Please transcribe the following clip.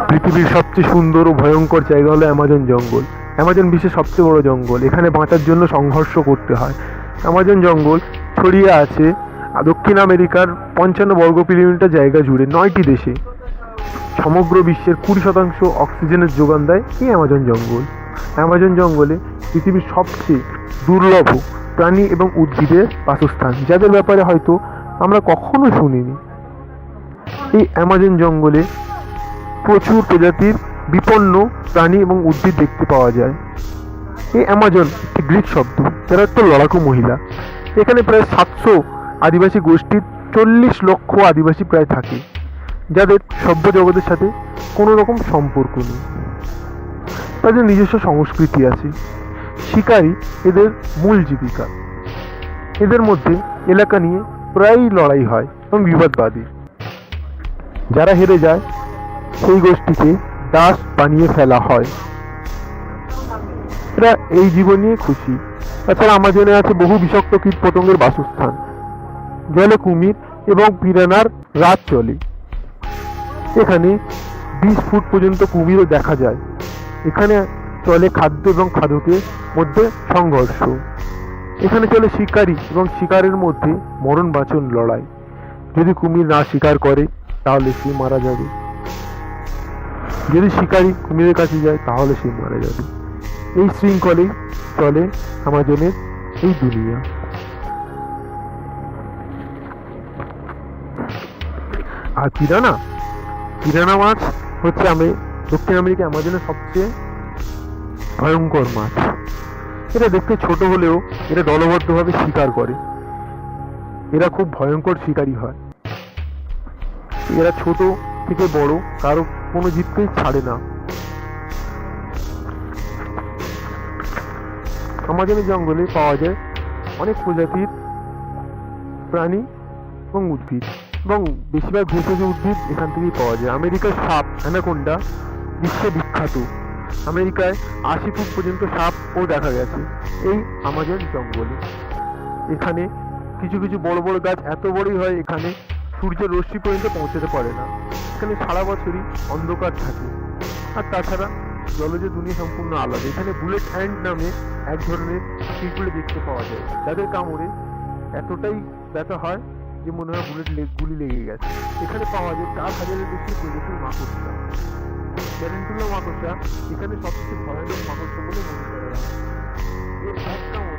পৃথিবীর সবচেয়ে সুন্দর ও ভয়ঙ্কর জায়গা হলো অ্যামাজন জঙ্গল। অ্যামাজন বিশ্বের সবচেয়ে বড় জঙ্গল। এখানে বাঁচার জন্য সংঘর্ষ করতে হয়। অ্যামাজন জঙ্গল ছড়িয়ে আছে দক্ষিণ আমেরিকার 55 বর্গ কিলোমিটার জায়গা জুড়ে 9টি দেশে। সমগ্র বিশ্বের 20% অক্সিজেনের যোগান দেয় এই অ্যামাজন জঙ্গল। অ্যামাজন জঙ্গলে পৃথিবীর সবচেয়ে দুর্লভ প্রাণী এবং উদ্ভিদের বাসস্থান, যাদের ব্যাপারে হয়তো আমরা কখনো শুনিনি। এই অ্যামাজন জঙ্গলে প্রচুর প্রজাতির বিপন্ন প্রাণী এবং উদ্ভিদ দেখতে পাওয়া যায়। এই অ্যামাজন একটি গ্রিক শব্দ, যারা তো লড়াকু মহিলা। এখানে প্রায় 700 আদিবাসী গোষ্ঠীর 40 লক্ষ আদিবাসী প্রায় থাকে, যাদের সভ্য জগতের সাথে কোনো রকম সম্পর্ক নেই। তাদের নিজস্ব সংস্কৃতি আছে। শিকারী এদের মূল জীবিকা। এদের মধ্যে এলাকা নিয়ে প্রায়ই লড়াই হয় এবং বিবাদবাদী। যারা হেরে যায় সেই গোষ্ঠীকে দাস বানিয়ে ফেলা হয়। এরা এই জীবন নিয়ে খুশি। তাছাড়া আমাজনে আছে বহু বিষাক্ত কীট পতঙ্গের বাসস্থান। জলে কুমির এবং পিরানার রাত চলে। এখানে 20 ফুট পর্যন্ত কুমিরও দেখা যায়। এখানে চলে খাদ্য এবং খাদকের মধ্যে সংঘর্ষ। এখানে চলে শিকারী এবং শিকারের মধ্যে মরণ বাঁচন লড়াই। যদি কুমির না শিকার করে তাহলে সে মারা যাবে, যদি শিকারী কুমিরের কাছে যায় তাহলে সে মারা যাবে। এই শৃঙ্খলে চলে আমাজনের এই দুনিয়া। আর পিরানা মাছ হচ্ছে দক্ষিণ আমেরিকা অ্যামাজনের সবচেয়ে ভয়ঙ্কর মাছ। এরা দেখতে ছোট হলেও এরা দলবদ্ধভাবে শিকার করে। এরা খুব ভয়ঙ্কর শিকারী হয়। এরা ছোট থেকে বড় কারো কোনো জীবকেই ছাড়ে না। আমাজনের জঙ্গলে পাওয়া যায় অনেক প্রজাতির প্রাণী এবং উদ্ভিদ, এবং বেশিরভাগ ভেষজ উদ্ভিদ এখান থেকেই পাওয়া যায়। আমেরিকার সাপ অ্যানাকোন্ডা বিশ্বে বিখ্যাত। আমেরিকায় 80 ফুট পর্যন্ত সাপও দেখা গেছে এই আমাজন জঙ্গলে। এখানে কিছু কিছু বড় বড় গাছ এত বড়ই হয় এখানে সূর্যের রশ্মি পর্যন্ত পৌঁছতে পারে না। এখানে সারা বছরই অন্ধকার থাকে। আর তাছাড়া জলজ দুনিয়া সম্পূর্ণ আলাদা। এখানে বুলেট অ্যান্ড নামে এক ধরনের পিঁপড়ে দেখতে পাওয়া যায়, যাদের কামড়ে এতটাই ব্যথা হয় যে মনে হয় গুলি লেগে গেছে। এখানে পাওয়া যায় 4000-এর বেশি প্রজাতির মাকড়সা। ট্যারেন্টুলা মাকড়সা এখানে সবচেয়ে ভয়ানক মাকড়সা বলে মনে করা হয়। এর এক কামড়ে